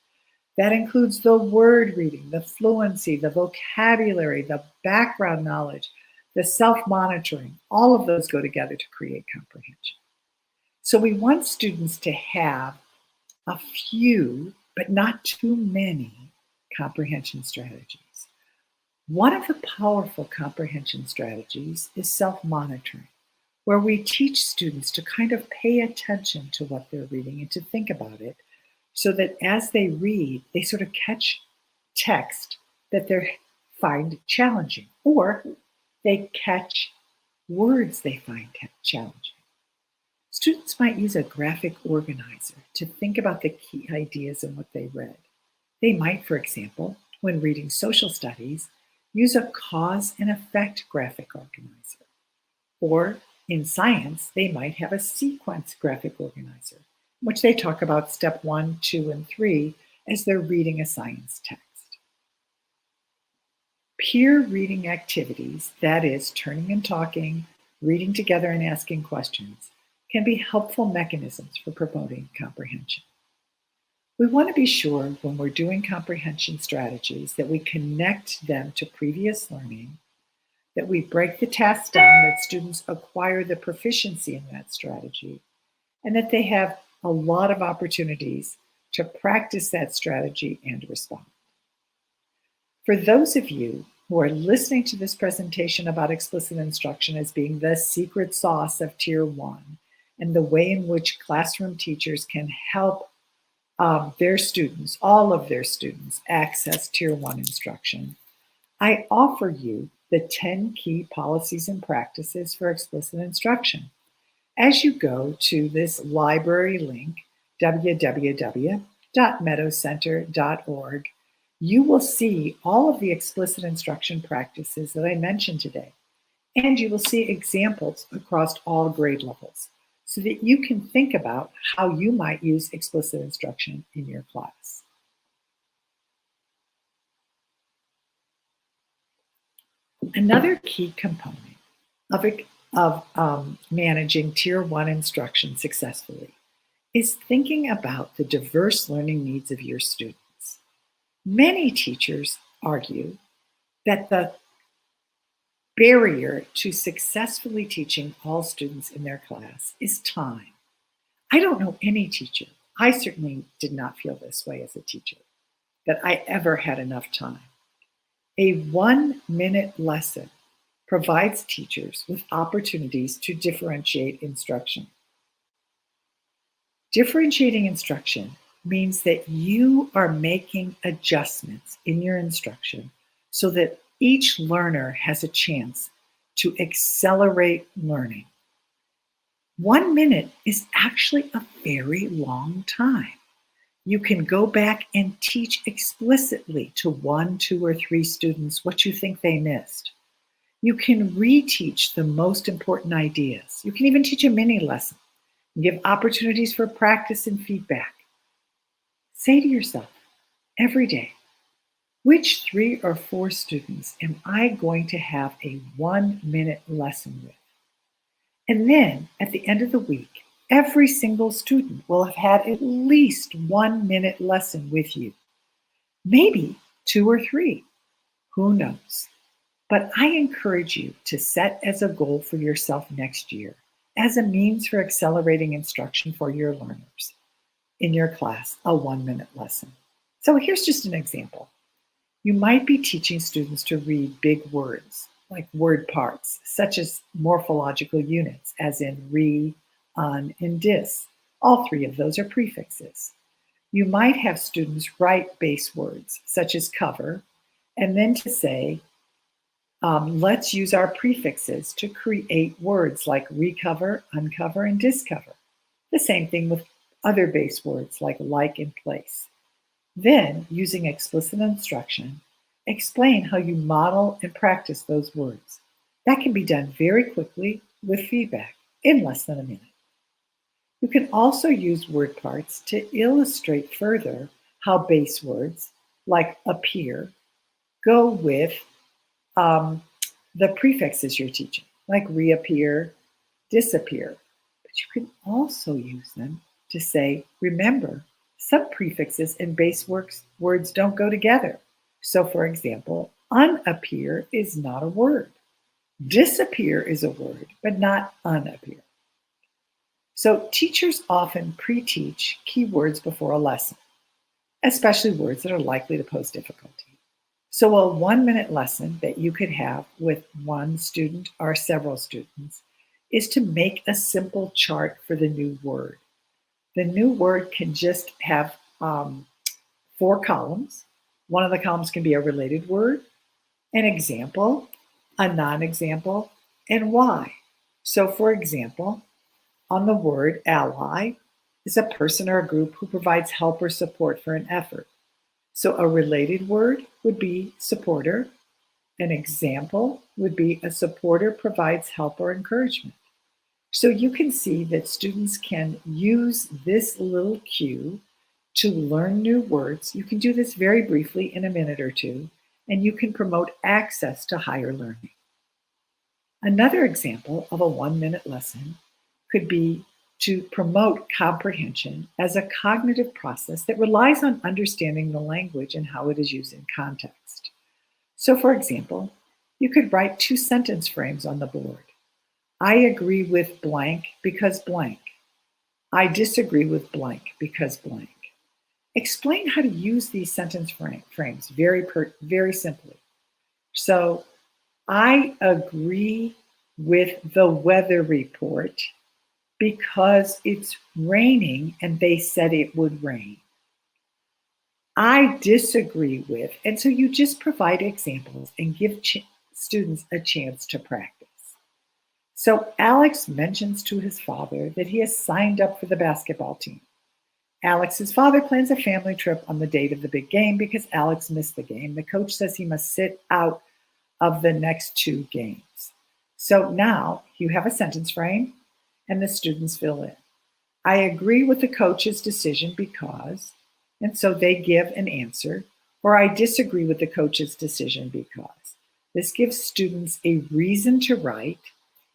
C: That includes the word reading, the fluency, the vocabulary, the background knowledge, the self-monitoring. All of those go together to create comprehension. So we want students to have a few, but not too many, comprehension strategies. One of the powerful comprehension strategies is self-monitoring, where we teach students to kind of pay attention to what they're reading and to think about it, so that as they read, they sort of catch text that they find challenging, or they catch words they find challenging. Students might use a graphic organizer to think about the key ideas in what they read. They might, for example, when reading social studies, use a cause and effect graphic organizer. Or in science, they might have a sequence graphic organizer, in which they talk about step 1, 2, and 3 as they're reading a science text. Peer reading activities, that is, turning and talking, reading together and asking questions, can be helpful mechanisms for promoting comprehension. We want to be sure when we're doing comprehension strategies that we connect them to previous learning, that we break the task down, that students acquire the proficiency in that strategy, and that they have a lot of opportunities to practice that strategy and respond. For those of you who are listening to this presentation about explicit instruction as being the secret sauce of Tier 1 and the way in which classroom teachers can help their students, all of their students, access Tier 1 instruction, I offer you the 10 key policies and practices for explicit instruction. As you go to this library link, www.meadowcenter.org, you will see all of the explicit instruction practices that I mentioned today, and you will see examples across all grade levels so that you can think about how you might use explicit instruction in your class. Another key component of managing Tier 1 instruction successfully is thinking about the diverse learning needs of your students. Many teachers argue that the barrier to successfully teaching all students in their class is time. I don't know any teacher, I certainly did not feel this way as a teacher, that I ever had enough time. A 1-minute lesson provides teachers with opportunities to differentiate instruction. Differentiating instruction means that you are making adjustments in your instruction so that each learner has a chance to accelerate learning. 1 minute is actually a very long time. You can go back and teach explicitly to 1, 2, or 3 students what you think they missed. You can reteach the most important ideas. You can even teach a mini lesson and give opportunities for practice and feedback. Say to yourself every day, which 3 or 4 students am I going to have a 1 minute lesson with? And then at the end of the week, every single student will have had at least 1 minute lesson with you. Maybe 2 or 3, who knows? But I encourage you to set as a goal for yourself next year as a means for accelerating instruction for your learners in your class, a 1 minute lesson. So here's just an example. You might be teaching students to read big words, like word parts, such as morphological units, as in re, un, and dis. All 3 of those are prefixes. You might have students write base words, such as cover, and then to say, let's use our prefixes to create words like recover, uncover, and discover. The same thing with other base words like and place. Then, using explicit instruction, explain how you model and practice those words. That can be done very quickly with feedback in less than a minute. You can also use word parts to illustrate further how base words like appear go with the prefixes you're teaching, like reappear, disappear. But you can also use them to say, remember, some prefixes and base words don't go together. So for example, unappear is not a word. Disappear is a word, but not unappear. So teachers often pre-teach keywords before a lesson, especially words that are likely to pose difficulty. So a 1 minute lesson that you could have with 1 student or several students is to make a simple chart for the new word. The new word can just have 4 columns. One of the columns can be a related word, an example, a non-example, and why. So for example, on the word ally is a person or a group who provides help or support for an effort. So a related word would be supporter. An example would be a supporter provides help or encouragement. So you can see that students can use this little cue to learn new words. You can do this very briefly in a minute or 2, and you can promote access to higher learning. Another example of a 1 minute lesson could be to promote comprehension as a cognitive process that relies on understanding the language and how it is used in context. So for example, you could write 2 sentence frames on the board. I agree with blank because blank. I disagree with blank because blank. Explain how to use these sentence frames very simply. So I agree with the weather report because it's raining and they said it would rain. I disagree with, and so you just provide examples and give students a chance to practice. So Alex mentions to his father that he has signed up for the basketball team. Alex's father plans a family trip on the date of the big game because Alex missed the game. The coach says he must sit out of the next 2 games. So now you have a sentence frame and the students fill in. I agree with the coach's decision because, and so they give an answer, or I disagree with the coach's decision because. This gives students a reason to write.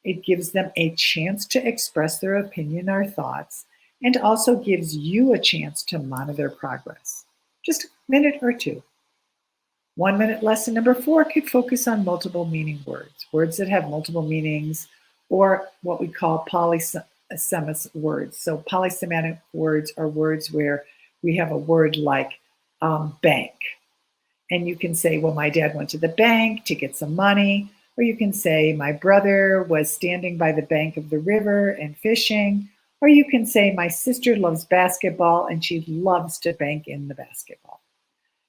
C: It gives them a chance to express their opinion or thoughts, and also gives you a chance to monitor progress. Just a minute or 2. 1 minute lesson number 4 could focus on multiple meaning words, words that have multiple meanings, or what we call polysemous words. So polysemic words are words where we have a word like bank. And you can say, well, my dad went to the bank to get some money. Or you can say, my brother was standing by the bank of the river and fishing. Or you can say, my sister loves basketball and she loves to bank in the basketball.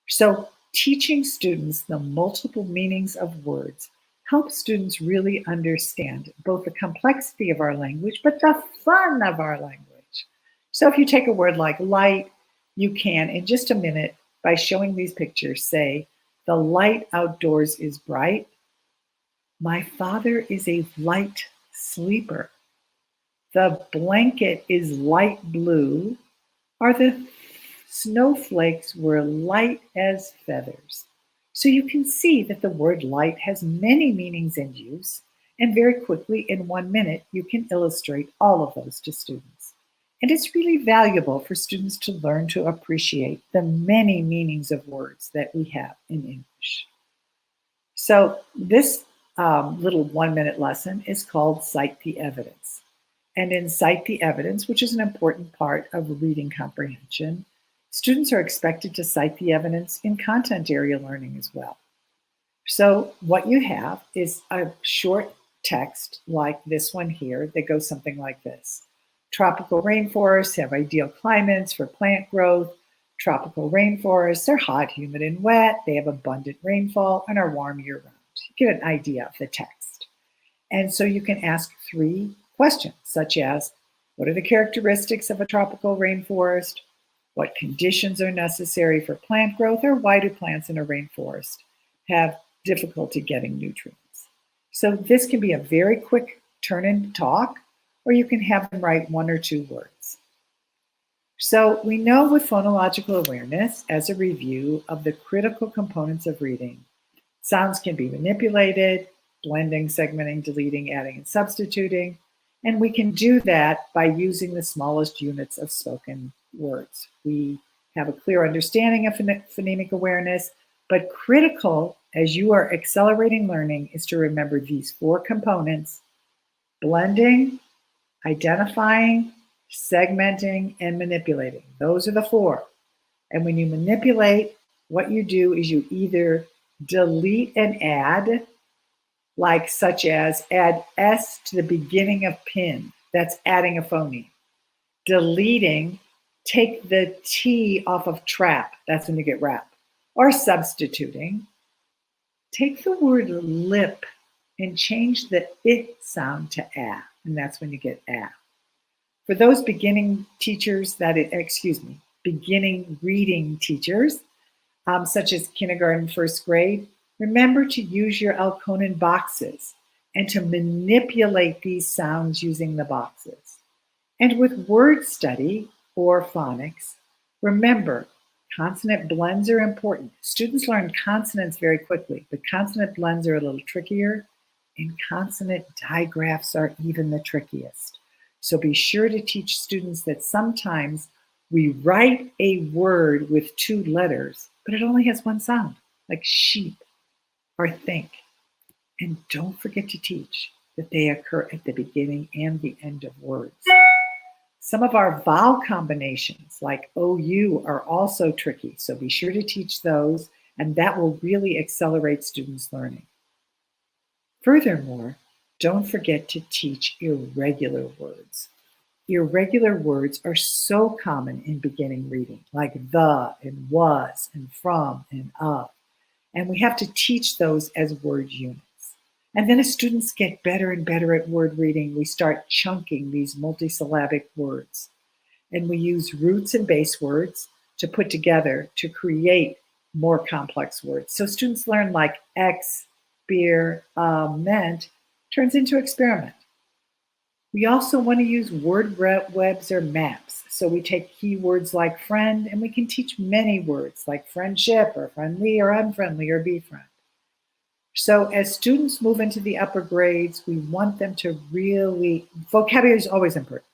C: So teaching students the multiple meanings of words helps students really understand both the complexity of our language, but the fun of our language. So if you take a word like light, you can, in just a minute, by showing these pictures, say, the light outdoors is bright. My father is a light sleeper. The blanket is light blue. Or the snowflakes were light as feathers. So you can see that the word light has many meanings and use, and very quickly in 1 minute, you can illustrate all of those to students. And it's really valuable for students to learn to appreciate the many meanings of words that we have in English. So this little 1 minute lesson is called Cite the Evidence. And in Cite the Evidence, which is an important part of reading comprehension, students are expected to cite the evidence in content area learning as well. So what you have is a short text like this one here that goes something like this. Tropical rainforests have ideal climates for plant growth. Tropical rainforests are hot, humid, and wet. They have abundant rainfall and are warm year-round. You get an idea of the text. And so you can ask 3 questions, such as, what are the characteristics of a tropical rainforest? What conditions are necessary for plant growth? Or why do plants in a rainforest have difficulty getting nutrients? So this can be a very quick turn and talk, or you can have them write 1 or 2 words. So we know with phonological awareness, as a review of the critical components of reading, sounds can be manipulated, blending, segmenting, deleting, adding, and substituting. And we can do that by using the smallest units of spoken words. We have a clear understanding of phonemic awareness, but critical as you are accelerating learning is to remember these 4 components: blending, identifying, segmenting, and manipulating. Those are the 4. And when you manipulate, what you do is you either delete and add, like such as add S to the beginning of pin. That's adding a phoneme. Deleting, take the T off of trap. That's when you get rap. Or substituting, take the word lip and change the it sound to a, and that's when you get a. For those beginning teachers beginning reading teachers, such as kindergarten, 1st grade, remember to use your Alconen boxes and to manipulate these sounds using the boxes. And with word study or phonics, remember, consonant blends are important. Students learn consonants very quickly, but consonant blends are a little trickier, and consonant digraphs are even the trickiest. So be sure to teach students that sometimes we write a word with 2 letters, but it only has 1 sound, like sheep or think. And don't forget to teach that they occur at the beginning and the end of words. Some of our vowel combinations, like OU, are also tricky, so be sure to teach those, and that will really accelerate students' learning. Furthermore, don't forget to teach irregular words. Irregular words are so common in beginning reading, like the and was and from and of. And we have to teach those as word units. And then as students get better and better at word reading, we start chunking these multisyllabic words. And we use roots and base words to put together to create more complex words. So students learn like experiment turns into experiment. We also want to use word webs or maps. So we take keywords like friend, and we can teach many words like friendship or friendly or unfriendly or befriend. So as students move into the upper grades, we want them to really, vocabulary is always important,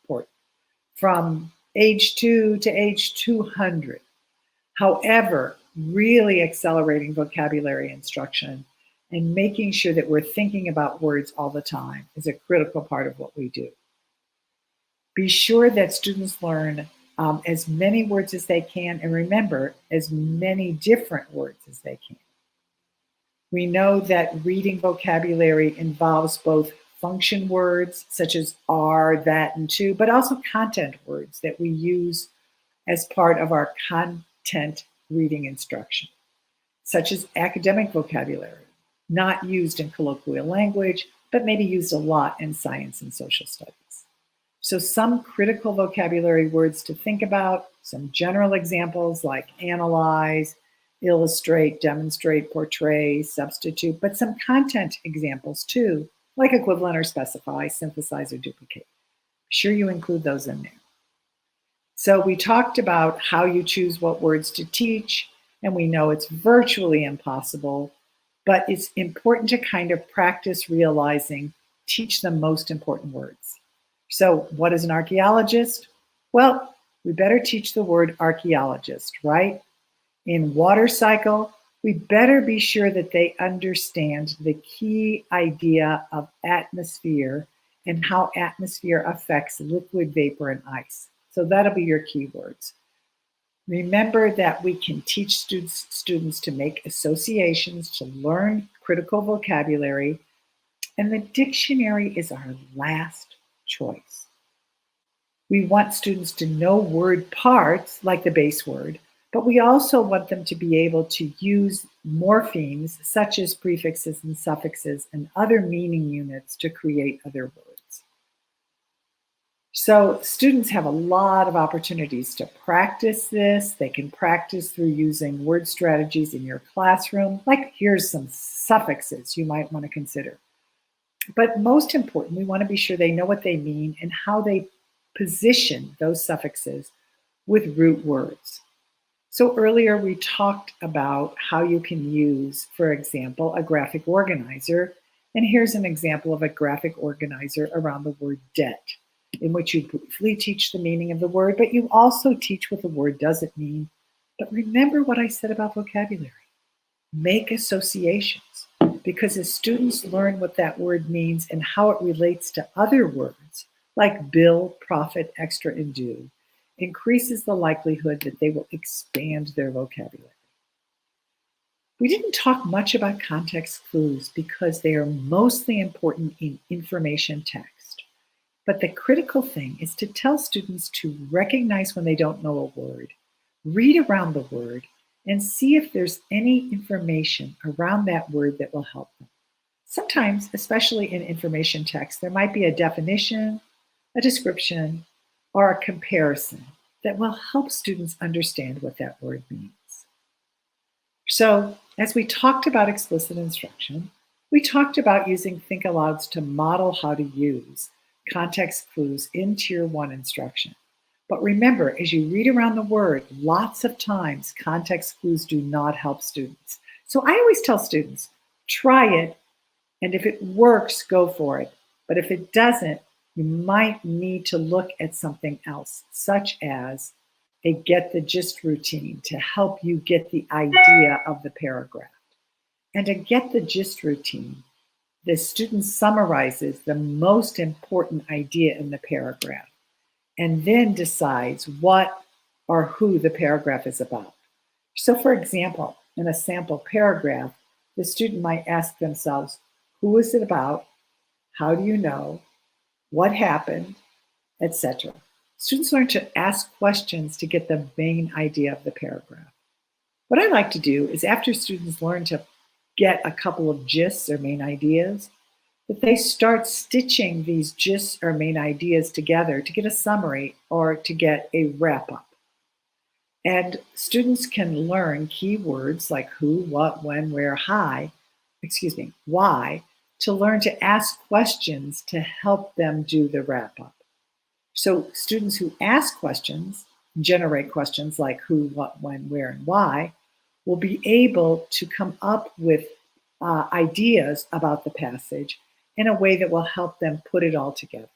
C: from age 2 to age 200. However, really accelerating vocabulary instruction and making sure that we're thinking about words all the time is a critical part of what we do. Be sure that students learn as many words as they can, and remember, as many different words as they can. We know that reading vocabulary involves both function words such as are, that, and to, but also content words that we use as part of our content reading instruction, such as academic vocabulary, not used in colloquial language, but maybe used a lot in science and social studies. So some critical vocabulary words to think about, some general examples like analyze, illustrate, demonstrate, portray, substitute, but some content examples too, like equivalent or specify, synthesize, or duplicate. Be sure you include those in there. So we talked about how you choose what words to teach, and we know it's virtually impossible, but it's important to kind of practice realizing, teach the most important words. So what is an archaeologist? Well, we better teach the word archaeologist, right? In water cycle, we better be sure that they understand the key idea of atmosphere and how atmosphere affects liquid, vapor, and ice. So that'll be your keywords. Remember that we can teach students to make associations, to learn critical vocabulary, and the dictionary is our last choice. We want students to know word parts, like the base word, but we also want them to be able to use morphemes, such as prefixes and suffixes and other meaning units to create other words. So students have a lot of opportunities to practice this. They can practice through using word strategies in your classroom. Like, here's some suffixes you might want to consider. But most important, we want to be sure they know what they mean and how they position those suffixes with root words. So earlier we talked about how you can use, for example, a graphic organizer. And here's an example of a graphic organizer around the word debt, in which you briefly teach the meaning of the word, but you also teach what the word doesn't mean. But remember what I said about vocabulary. Make associations. Because as students learn what that word means and how it relates to other words, like bill, profit, extra, and due, increases the likelihood that they will expand their vocabulary. We didn't talk much about context clues because they are mostly important in information text. But the critical thing is to tell students to recognize when they don't know a word, read around the word, and see if there's any information around that word that will help them. Sometimes, especially in information text, there might be a definition, a description, or a comparison that will help students understand what that word means. So, as we talked about explicit instruction, we talked about using Think Alouds to model how to use context clues in Tier 1 instruction. But remember, as you read around the word, lots of times context clues do not help students. So I always tell students, try it, and if it works, go for it. But if it doesn't, you might need to look at something else, such as a get the gist routine to help you get the idea of the paragraph. And a get the gist routine, the student summarizes the most important idea in the paragraph, and then decides what or who the paragraph is about. So for example, in a sample paragraph, the student might ask themselves, who is it about? How do you know? What happened? Etc. Students learn to ask questions to get the main idea of the paragraph. What I like to do is, after students learn to get a couple of gists or main ideas, that they start stitching these gists or main ideas together to get a summary or to get a wrap-up. And students can learn keywords like who, what, when, where, why, to learn to ask questions to help them do the wrap-up. So students who ask questions, generate questions like who, what, when, where, and why, will be able to come up with ideas about the passage in a way that will help them put it all together.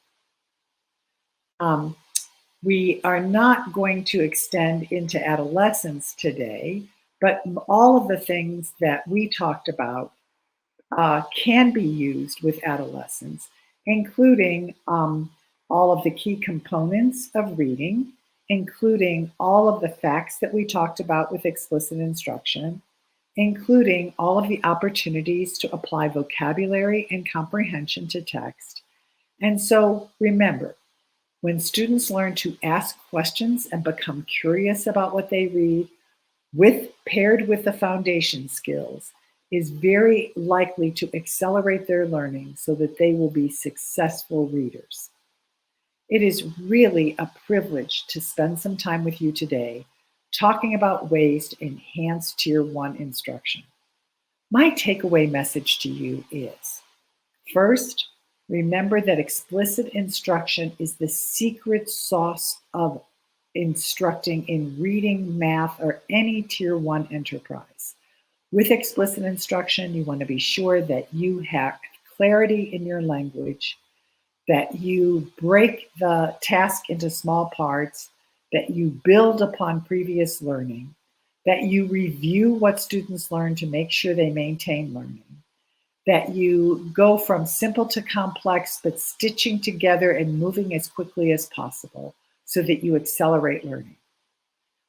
C: We are not going to extend into adolescence today, but all of the things that we talked about can be used with adolescents, including all of the key components of reading, including all of the facts that we talked about with explicit instruction, including all of the opportunities to apply vocabulary and comprehension to text. And so remember, when students learn to ask questions and become curious about what they read, paired with the foundation skills, is very likely to accelerate their learning so that they will be successful readers. It is really a privilege to spend some time with you today talking about ways to enhance Tier 1 instruction. My takeaway message to you is, first, remember that explicit instruction is the secret sauce of instructing in reading, math, or any Tier 1 enterprise. With explicit instruction, you want to be sure that you have clarity in your language, that you break the task into small parts, that you build upon previous learning, that you review what students learn to make sure they maintain learning, that you go from simple to complex, but stitching together and moving as quickly as possible so that you accelerate learning.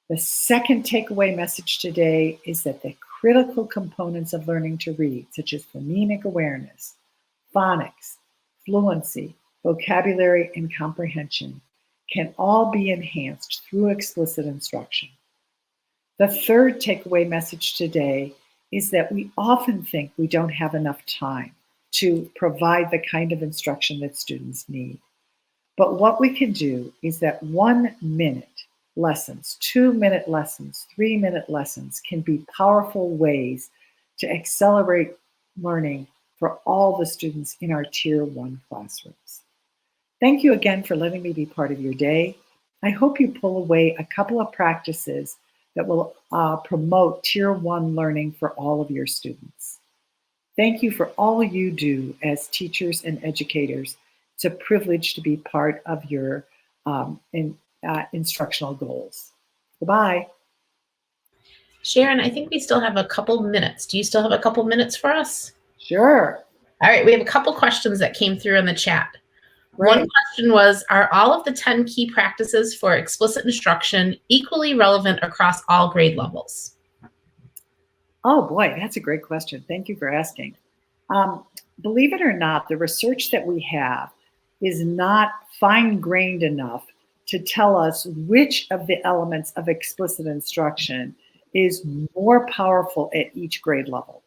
C: The second takeaway message today is that the critical components of learning to read, such as phonemic awareness, phonics, fluency, vocabulary, and comprehension, can all be enhanced through explicit instruction. The third takeaway message today is that we often think we don't have enough time to provide the kind of instruction that students need. But what we can do is that 1-minute lessons, 2-minute lessons, 3-minute lessons can be powerful ways to accelerate learning for all the students in our Tier 1 classrooms. Thank you again for letting me be part of your day. I hope you pull away a couple of practices that will promote Tier 1 learning for all of your students. Thank you for all you do as teachers and educators. It's a privilege to be part of your instructional goals. Goodbye.
B: Sharon, I think we still have a couple minutes. Do you still have a couple minutes for us?
C: Sure.
B: All right, we have a couple questions that came through in the chat.
C: Great.
B: One question was, are all of the 10 key practices for explicit instruction equally relevant across all grade levels?
C: Oh boy, that's a great question. Thank you for asking. Believe it or not, the research that we have is not fine-grained enough to tell us which of the elements of explicit instruction is more powerful at each grade level.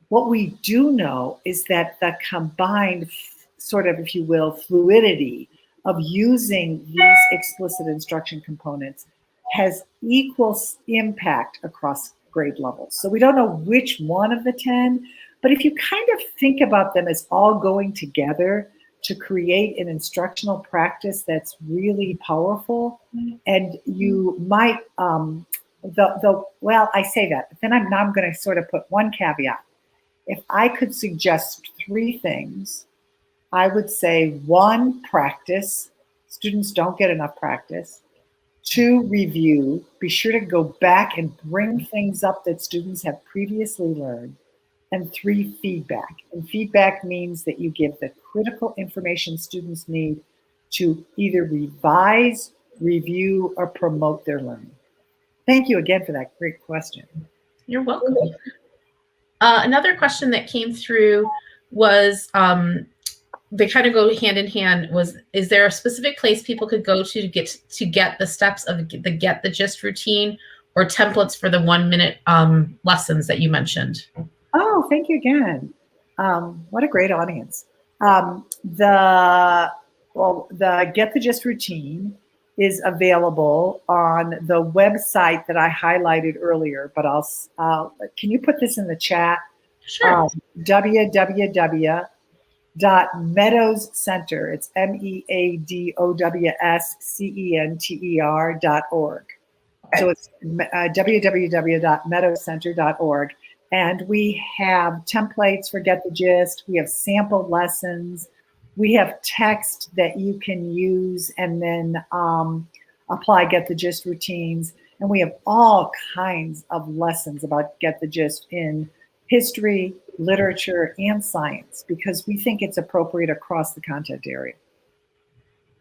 C: What we do know is that the combined sort of, if you will, fluidity of using these explicit instruction components has equal impact across grade levels. So we don't know which one of the 10, but if you kind of think about them as all going together to create an instructional practice that's really powerful, and you might, well, I say that, but then I'm going to sort of put one caveat. If I could suggest 3 things, I would say 1, practice. Students don't get enough practice. 2, review. Be sure to go back and bring things up that students have previously learned. And 3, feedback. And feedback means that you give the critical information students need to either revise, review, or promote their learning. Thank you again for that great question.
B: You're welcome. Another question that came through was, they kind of go hand in hand, was, is there a specific place people could go to get the steps of the Get the Gist routine or templates for the 1-minute lessons that you mentioned?
C: Oh, thank you again. What a great audience. The Get the Gist routine is available on the website that I highlighted earlier, but can you put this in the chat?
B: Sure.
C: www.meadowscenter, it's meadowscenter.org. So it's www.meadowscenter.org. And we have templates for Get the Gist. We have sample lessons. We have text that you can use and then apply Get the Gist routines. And we have all kinds of lessons about Get the Gist in history, literature, and science, because we think it's appropriate across the content area.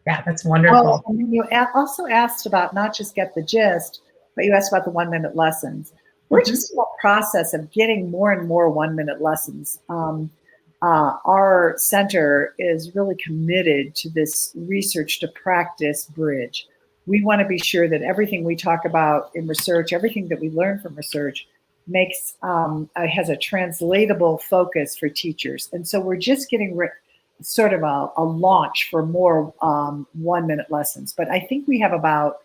B: Yeah, that's wonderful.
C: Oh, and then you also asked about not just Get the Gist, but you asked about the 1-minute lessons. we're just in the process of getting more and more 1-minute lessons. Our center is really committed to this research to practice bridge. We want to be sure that everything we talk about in research, everything that we learn from research, has a translatable focus for teachers. And so we're just getting sort of a launch for more 1-minute lessons. But I think we have about,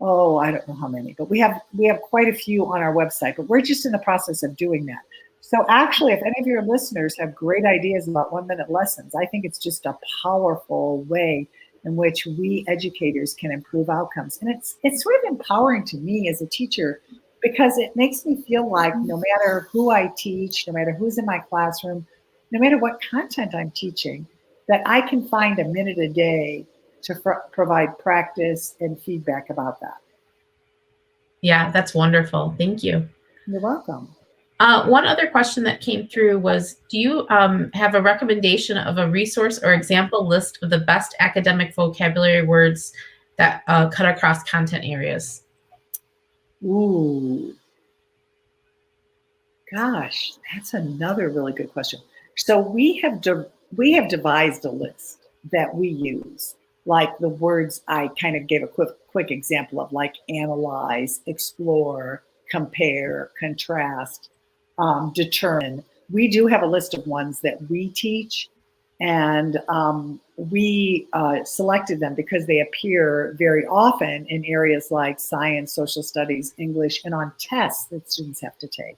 C: I don't know how many, but we have quite a few on our website, but we're just in the process of doing that. So actually, if any of your listeners have great ideas about 1-minute lessons, I think it's just a powerful way in which we educators can improve outcomes. And it's sort of empowering to me as a teacher, because it makes me feel like no matter who I teach, no matter who's in my classroom, no matter what content I'm teaching, that I can find a minute a day to provide practice and feedback about that.
B: Yeah, that's wonderful. Thank you.
C: You're welcome.
B: One other question that came through was, do you have a recommendation of a resource or example list of the best academic vocabulary words that cut across content areas?
C: Ooh. Gosh, that's another really good question. So we have devised a list that we use, like the words I kind of gave a quick example of, like analyze, explore, compare, contrast, determine. We do have a list of ones that we teach, and we selected them because they appear very often in areas like science, social studies, English, and on tests that students have to take.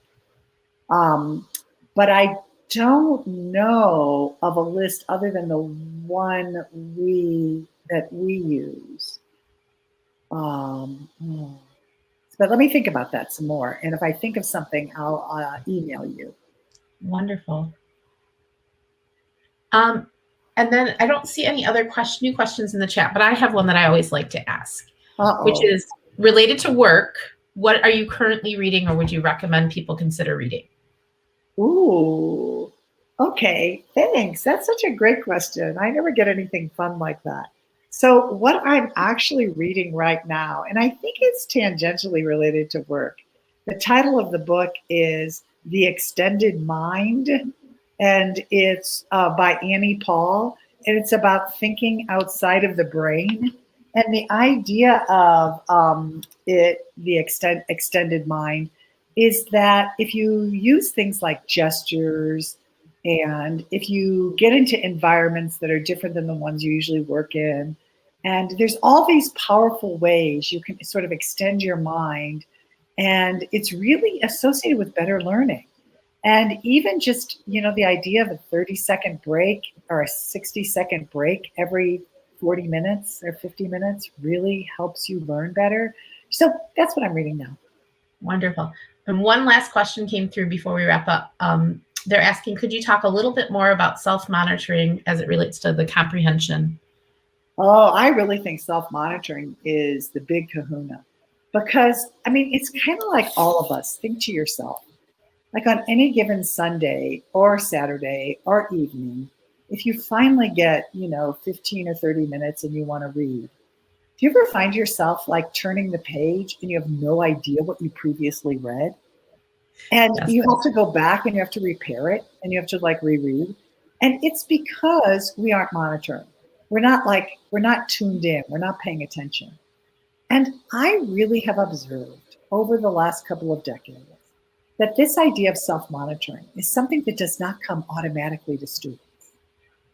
C: But I don't know of a list other than the one that we use. But let me think about that some more. And if I think of something, I'll email you.
B: Wonderful. And then I don't see any other new questions in the chat, but I have one that I always like to ask, which is related to work. What are you currently reading, or would you recommend people consider reading?
C: Ooh, okay, thanks. That's such a great question. I never get anything fun like that. So what I'm actually reading right now, and I think it's tangentially related to work. The title of the book is The Extended Mind, and it's by Annie Paul, and it's about thinking outside of the brain. And the idea of the extended mind is that if you use things like gestures, and if you get into environments that are different than the ones you usually work in, and there's all these powerful ways you can sort of extend your mind, and it's really associated with better learning. And even just, the idea of a 30-second break or a 60-second break every 40 minutes or 50 minutes really helps you learn better. So that's what I'm reading now.
B: Wonderful. And one last question came through before we wrap up. They're asking, could you talk a little bit more about self-monitoring as it relates to the comprehension?
C: Oh, I really think self-monitoring is the big kahuna, because, it's kind of like all of us. Think to yourself, like on any given Sunday or Saturday or evening, if you finally get, 15 or 30 minutes and you want to read, do you ever find yourself like turning the page and you have no idea what you previously read? And you have to go back and you have to repair it and you have to reread. And it's because we aren't monitoring. We're not tuned in. We're not paying attention. And I really have observed over the last couple of decades that this idea of self-monitoring is something that does not come automatically to students.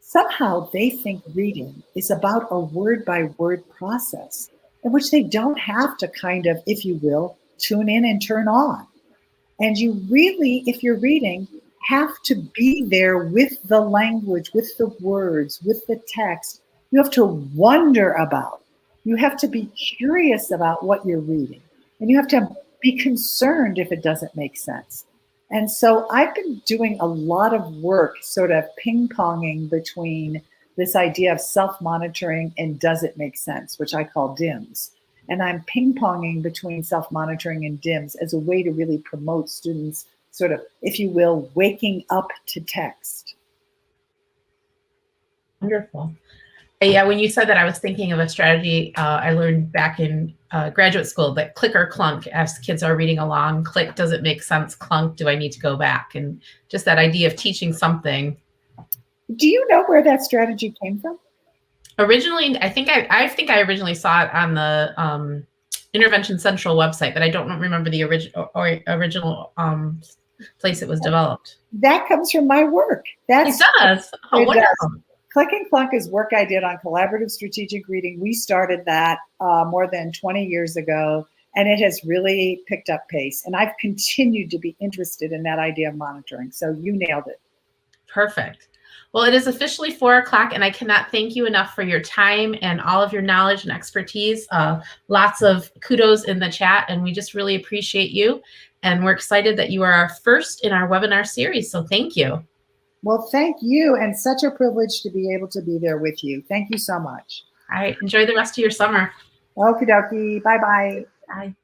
C: Somehow they think reading is about a word-by-word process in which they don't have to kind of, if you will, tune in and turn on. And you really, if you're reading, have to be there with the language, with the words, with the text. You have to wonder about. You have to be curious about what you're reading. And you have to be concerned if it doesn't make sense. And so I've been doing a lot of work sort of ping-ponging between this idea of self-monitoring and does it make sense, which I call DIMS. And I'm ping-ponging between self-monitoring and DIMS as a way to really promote students sort of, if you will, waking up to text.
B: Wonderful. Yeah, when you said that, I was thinking of a strategy I learned back in graduate school, that click or clunk, as kids are reading along. Click, does it make sense? Clunk, do I need to go back? And just that idea of teaching something.
C: Do you know where that strategy came from?
B: Originally, I think I originally saw it on the Intervention Central website, but I don't remember the original place it was developed.
C: That comes from my work.
B: It does. Oh,
C: it
B: wonderful.
C: does. Click and Clunk is work I did on collaborative strategic reading. We started that more than 20 years ago, and it has really picked up pace. And I've continued to be interested in that idea of monitoring. So you nailed it.
B: Perfect. Well, it is officially 4 o'clock, and I cannot thank you enough for your time and all of your knowledge and expertise. Lots of kudos in the chat, and we just really appreciate you. And we're excited that you are our first in our webinar series. So thank you.
C: Well, thank you, and such a privilege to be able to be there with you. Thank you so much.
B: All right. Enjoy the rest of your summer.
C: Okie dokie. Bye-bye.
B: Bye.